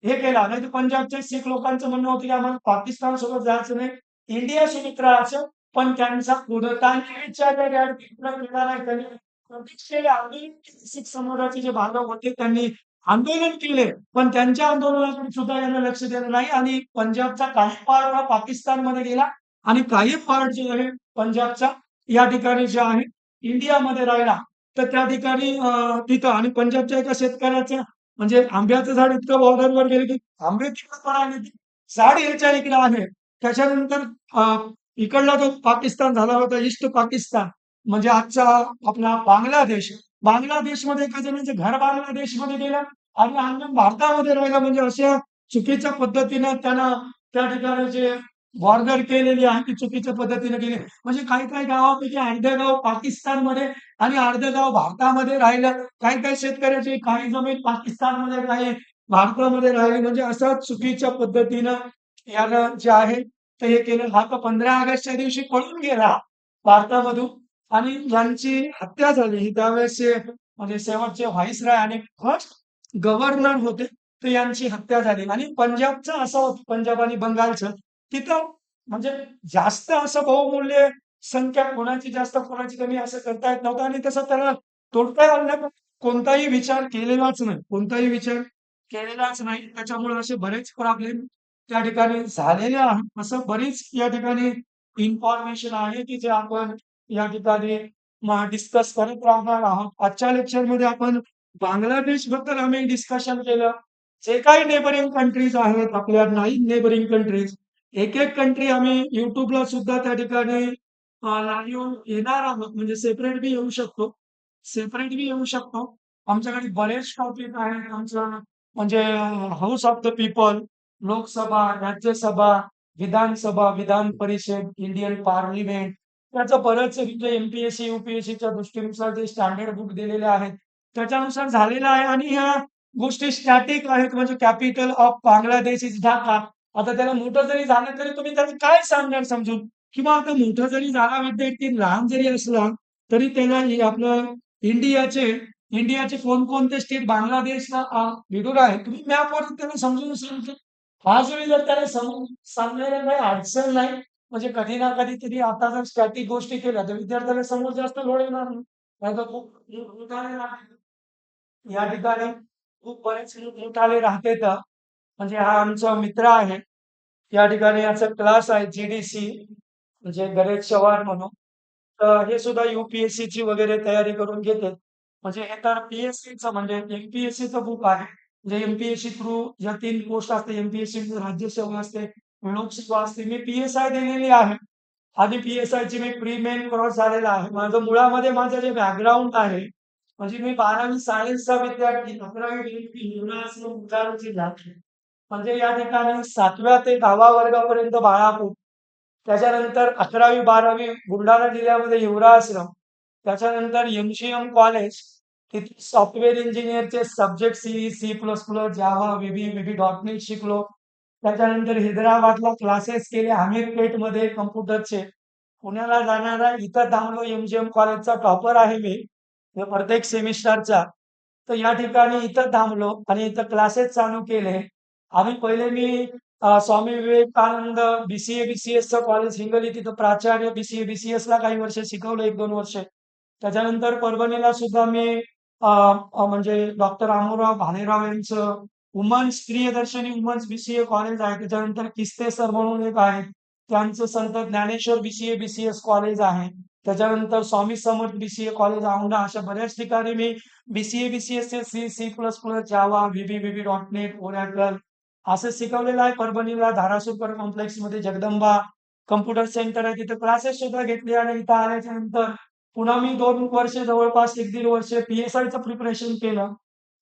हे केलं. नाहीतर पंजाबच्या शीख लोकांचं म्हणणं होतं की आम्हाला पाकिस्तानसोबत जायचं नाही, इंडियासोबत राहायचं. पण त्यांचा कोणताही विचार त्या व्यक्तीला केला नाही. त्यांनी प्रतीक्षेला आंदोलन केले. शीख समाजाचे जे बांधव होते त्यांनी आंदोलन केले. पण त्यांच्या आंदोलनाकडे सुद्धा यांना लक्ष दिलं नाही आणि पंजाबचा काही पार्ट हा पाकिस्तानमध्ये गेला आणि काही पार्ट जे आहे पंजाबचा या ठिकाणी जे आहे इंडियामध्ये राहिला. तर त्या ठिकाणी तिथं आणि पंजाबच्या एका शेतकऱ्याचं म्हणजे आंब्याचं झाड इतकं बॉर्डरवर गेलं की आंबे तिकडे पळाले ते झाड याच्या इकडे आहे. त्याच्यानंतर इकडला जो पाकिस्तान झाला होता ईस्ट पाकिस्तान म्हणजे आजचा आपला बांगलादेश. बांगलादेशमध्ये एका जणांचं घर बांगलादेशमध्ये गेलं आणि आणून भारतामध्ये राहिलं म्हणजे अशा चुकीच्या पद्धतीनं त्यांना त्या ठिकाणी जे बॉर्डर केलेली आहे ती चुकीच्या पद्धतीने केली. म्हणजे काही काही गावापैकी अर्धे गाव पाकिस्तानमध्ये आणि अर्धं गाव भारतामध्ये राहिलं. काही काही शेतकऱ्याची काही जमीन पाकिस्तानमध्ये, काही भारतामध्ये राहिली. म्हणजे असं चुकीच्या पद्धतीनं यानं जे आहे ते हे केलं. हा तर 15 ऑगस्टच्या दिवशी पळून गेला भारतामधून आणि यांची हत्या झाली. ही त्यावेळेसचे म्हणजे शेवटचे व्हाईसरॉय आणि फर्स्ट गव्हर्नर होते. तर यांची हत्या झाली आणि पंजाबचं असं होतं, पंजाब आणि बंगालचं तिथं म्हणजे जास्त असं बहुमूल्य संख्या कोणाची जास्त कोणाची कमी असं करता येत नव्हतं आणि तसं त्याला तोडता आलं नाही. पण कोणताही विचार केलेलाच नाही. कोणताही विचार केलेलाच नाही. त्याच्यामुळे असे बरेच प्रॉब्लेम त्या ठिकाणी झालेले आहेत. असं बरीच या ठिकाणी इन्फॉर्मेशन आहे की जे आपण या ठिकाणी डिस्कस करत राहणार आहोत. आजच्या लेक्चरमध्ये आपण बांगलादेशबद्दल आम्ही डिस्कशन केलं. जे काही नेबरिंग कंट्रीज आहेत आपल्या 9 नेबरिंग कंट्रीज एक-एक कंट्री आम्ही YouTubeला सुद्धा त्या ठिकाणी लाईव्ह येणार आहोत. म्हणजे सेपरेट बी येऊ शकतो. सेपरेट बी येऊ शकतो. आमच्याकडे बरेच टॉपिक आहेत. आमचं म्हणजे House of the People, Lok Sabha, Rajya Sabha, Vidhan Sabha, Vidhan Parishad, Indian parliament त्याचं बरंच म्हणजे एम-पी-एस-सी, यू-पी-एस-सीच्या दृष्टीनुसार जे स्टँडर्ड बुक दिलेले आहेत, त्याच्यानुसार झालेलं आहे आणि ह्या गोष्टी स्टॅटिक आहेत. म्हणजे capital of Bangladesh is Dhaka. आता त्याला मोठं जरी झालं तरी तुम्ही त्याला काय सांगणार समजून? किंवा आता मोठा जरी झाला विद्यार्थी लहान जरी असला तरी त्याला हे आपलं इंडियाचे इंडियाचे कोणकोणते स्टेट बांगलादेशला विडून आहे. तुम्ही मॅपवरून त्याला समजून सांगितलं. हा जरी जर त्याला समजून सांगण्याला काही अडचण नाही. म्हणजे कधी ना कधीतरी आता जर स्टॅटिक गोष्टी केल्या तर विद्यार्थ्याला समोर जास्त लोड येणार नाही. नाहीतर खूप मोठाले या ठिकाणी खूप बरेच मोठाले राहते तर म्हणजे हा आमचा मित्र आहे. या ठिकाणी याचा क्लास आहे जी-डी-सी म्हणजे गणेश चव्हाण म्हणून. तर हे सुद्धा यू-पी-एस-सीची वगैरे तयारी करून घेते. म्हणजे हे तर पी-एस-सीचं म्हणजे एम-पी-एस-सीचं बुक आहे. म्हणजे एम-पी-एस-सी थ्रू या 3 पोस्ट असते. एम-पी-एस-सी राज्यसेवा असते, लोकसेवा असते. मी पी-एस-आय दिलेली आहे आणि पी-एस-आयची मी प्री मेन क्रॉस झालेला आहे. माझं मुळामध्ये माझं जे बॅकग्राऊंड आहे, म्हणजे मी 12वी सायन्सचा विद्यार्थी, 11वी बुलढाणा जिल्हा. म्हणजे या ठिकाणी 7व्या ते 10व्या वर्गापर्यंत बाळापूर. त्याच्यानंतर 11वी-12वी बुलढाणा जिल्ह्यामध्ये युवराश्रम. त्याच्यानंतर एम-जी-एम कॉलेज. तिथे सॉफ्टवेअर इंजिनिअरचे subject C, C plus plus, Java, VB dot NET शिकलो. त्याच्यानंतर हैदराबादला क्लासेस केले अमीरपेठमध्ये कम्प्युटरचे. पुण्याला जाणारा इथं थांबलो एम-जी-एम कॉलेजचा टॉपर आहे मी. हे प्रत्येक सेमिस्टरचा. तर या ठिकाणी इथं थांबलो आणि इथं क्लासेस चालू केले. आम्ही पहिले मी स्वामी विवेकानंद बी-सी-ए, बी-सी-एसचं कॉलेज हिंगोली तिथं प्राचार्य बी-सी-ए, बी-सी-एसला काही वर्ष शिकवलं 1-2 वर्ष. त्याच्यानंतर परभणीला सुद्धा मी अ, म्हणजे डॉक्टर आमोराव भालेराव यांचं women's Priyadarshini women's BCA college आहे. त्याच्यानंतर किस्ते सर म्हणून एक आहे. त्यांचं संत ज्ञानेश्वर बी-सी-ए, बी-सी-एस कॉलेज आहे. त्याच्यानंतर स्वामी समर्थ बी-सी-ए कॉलेज औंढा अशा बऱ्याच ठिकाणी मी BCA, बी-सी-एसचे C, C plus plus, Java, व्ही-बी.डॉट-नेट, oracle असं शिकवलेलं आहे. परभणीला धाराशिवकर कॉम्प्लेक्समध्ये जगदंबा कम्प्युटर सेंटर आहे. तिथे क्लासेस सुद्धा घेतले आणि इथं आल्याच्या नंतर पुन्हा मी 2 वर्ष जवळपास 1-1.5 वर्ष पी-एस-आयचं प्रिपरेशन केलं.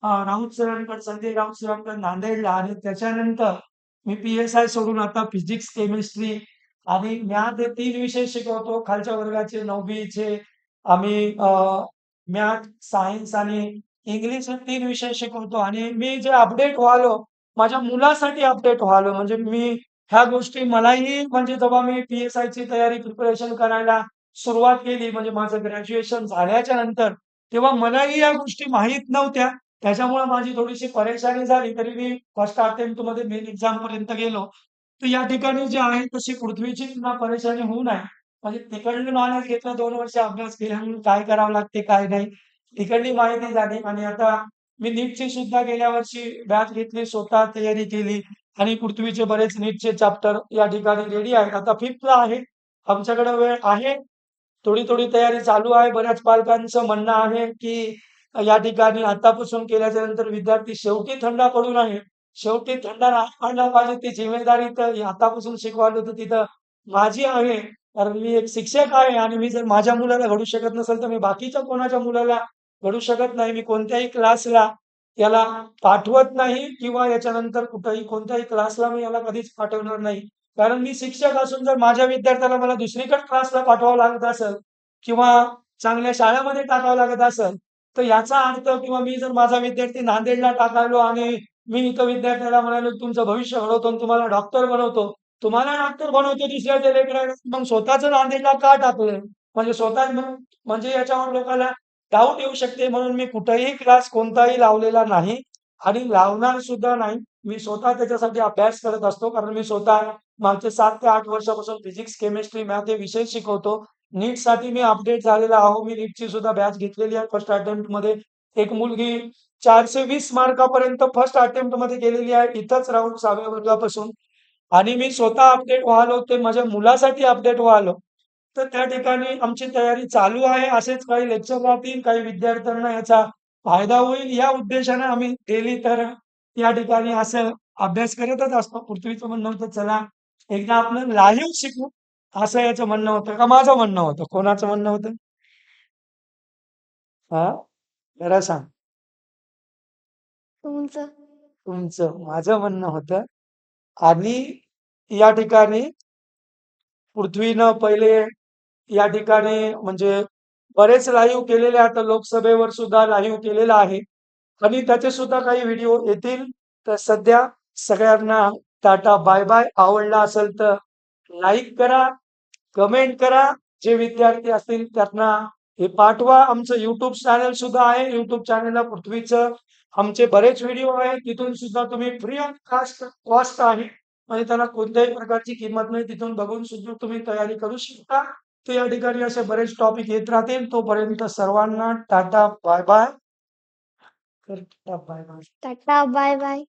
राऊत सरांकडे, संजय राऊत सरांकडे नांदेडला आणि त्याच्यानंतर मी पी-एस-आय सोडून आता फिजिक्स, केमिस्ट्री आणि मॅथ हे 3 विषय शिकवतो. खालच्या वर्गाचे 9वीचे आम्ही मॅथ, सायन्स आणि इंग्लिश हे 3 विषय शिकवतो आणि मी जे अपडेट व्हालो माझ्या मुलासाठी अपडेट व्हावं. म्हणजे मी ह्या गोष्टी मलाही म्हणजे जेव्हा मी पी-एस-आयची तयारी प्रिपरेशन करायला सुरुवात केली म्हणजे माझं ग्रॅज्युएशन झाल्याच्या नंतर, तेव्हा मलाही या गोष्टी माहीत नव्हत्या. त्याच्यामुळे माझी थोडीशी परेशानी झाली. तरी मी फर्स्ट अटेम्प्टमध्ये मेन एक्झामपर्यंत गेलो. तर या ठिकाणी जे आहे तशी पृथ्वीची पुन्हा परेशानी होऊ नये. म्हणजे तिकडलं नॉलेज घेतलं 2 वर्ष अभ्यास केल्यानंतर काय करावं लागते, काय नाही. तिकडली माहिती झाली आणि आता मी नीटची सुद्धा गेल्या वर्षी बॅच घेतली, स्वतः तयारी केली आणि पृथ्वीचे बरेच नीटचे चॅप्टर या ठिकाणी रेडी आहेत. आता 5thला आहे. आमच्याकडे वेळ आहे. थोडी-थोडी तयारी चालू आहे. बऱ्याच पालकांचं म्हणणं आहे, की या ठिकाणी आतापासून केल्याच्या नंतर विद्यार्थी शेवटी थंडा पडू नये. शेवटी थंडा नाही पडला पाहिजे ती जिम्मेदारी तर आतापासून शिकवायला तर तिथं माझी आहे. कारण मी एक शिक्षक आहे आणि मी जर माझ्या मुलाला घडवू शकत नसेल, तर मी बाकीच्या कोणाच्या मुलाला घडवू शकत नाही. मी कोणत्याही क्लासला याला पाठवत नाही किंवा याच्यानंतर कुठेही कोणत्याही क्लासला मी याला कधीच पाठवणार नाही. कारण मी शिक्षक असून जर माझ्या विद्यार्थ्याला मला दुसरीकडे क्लासला पाठवावं लागत असेल किंवा चांगल्या शाळेमध्ये टाकावं लागत असेल, तर याचा अर्थ किंवा मी जर माझा विद्यार्थी नांदेडला टाकालो आणि मी इथं विद्यार्थ्याला म्हणालो, तुमचं भविष्य घडवतो आणि तुम्हाला डॉक्टर बनवतो. तुम्हाला डॉक्टर बनवतो दुसऱ्याच्या लेकराला, मग स्वतःच नांदेडला का टाकलं? म्हणजे स्वतःच म्हणजे याच्यावर लोकांना डाऊट येऊ शकते म्हणून मी कुठेही क्लास कोणताही लावलेला नाही आणि लावणार सुद्धा नाही. मी स्वतः त्याच्यासाठी अभ्यास करत असतो. कारण मी स्वतः मागचे 7 ते 8 वर्षापासून फिजिक्स, केमिस्ट्री, मॅथ हे विषय शिकवतो. नीटसाठी मी अपडेट झालेला आहो. मी नीटची सुद्धा बॅच घेतलेली आहे फर्स्ट अटेम्प्टमध्ये. एक मुलगी 420 मार्कापर्यंत फर्स्ट अटेम्प्टमध्ये गेलेली आहे इथंच राहून 6व्या वर्गापासून आणि मी स्वतः अपडेट व्हायलो, ते माझ्या मुलासाठी अपडेट व्हायलो. तर त्या ठिकाणी आमची तयारी चालू आहे. असेच काही लेक्चर राहतील, काही विद्यार्थ्यांना याचा फायदा होईल या उद्देशाने आम्ही डेली तर या ठिकाणी असं अभ्यास करतच असतो. पृथ्वीचं म्हणणं होतं, चला एकदा आपण लाईव्ह शिकू, असं याचं म्हणणं होतं का माझं म्हणणं होतं? कोणाचं म्हणणं होतं? हां, जरा सांग. तुमचं. तुमचं. माझं म्हणणं होतं आणि या ठिकाणी पृथ्वीनं पहिले या ठिकाणी म्हणजे बरेच लाईव्ह केलेले आता लोकसभेवर सुद्धा लाईव्ह केलेलं आहे आणि त्याचे सुद्धा काही व्हिडिओ येतील. तर सध्या सगळ्यांना टाटा बाय बाय. आवडला असेल तर लाईक करा, कमेंट करा. जे विद्यार्थी असतील त्यांना हे पाठवा. आमचं YouTube चॅनल सुद्धा आहे. YouTube चॅनलला पृथ्वीचं आमचे बरेच व्हिडिओ आहेत. तिथून सुद्धा तुम्ही फ्री ऑफ कॉस्ट आहे. म्हणजे त्याला कोणत्याही प्रकारची किंमत नाही. तिथून बघून सुद्धा तुम्ही तयारी करू शकता. तर या ठिकाणी असे बरेच टॉपिक येत राहतील. तोपर्यंत सर्वांना टाटा बाय बाय. तर tata bye bye. Tata bye bye.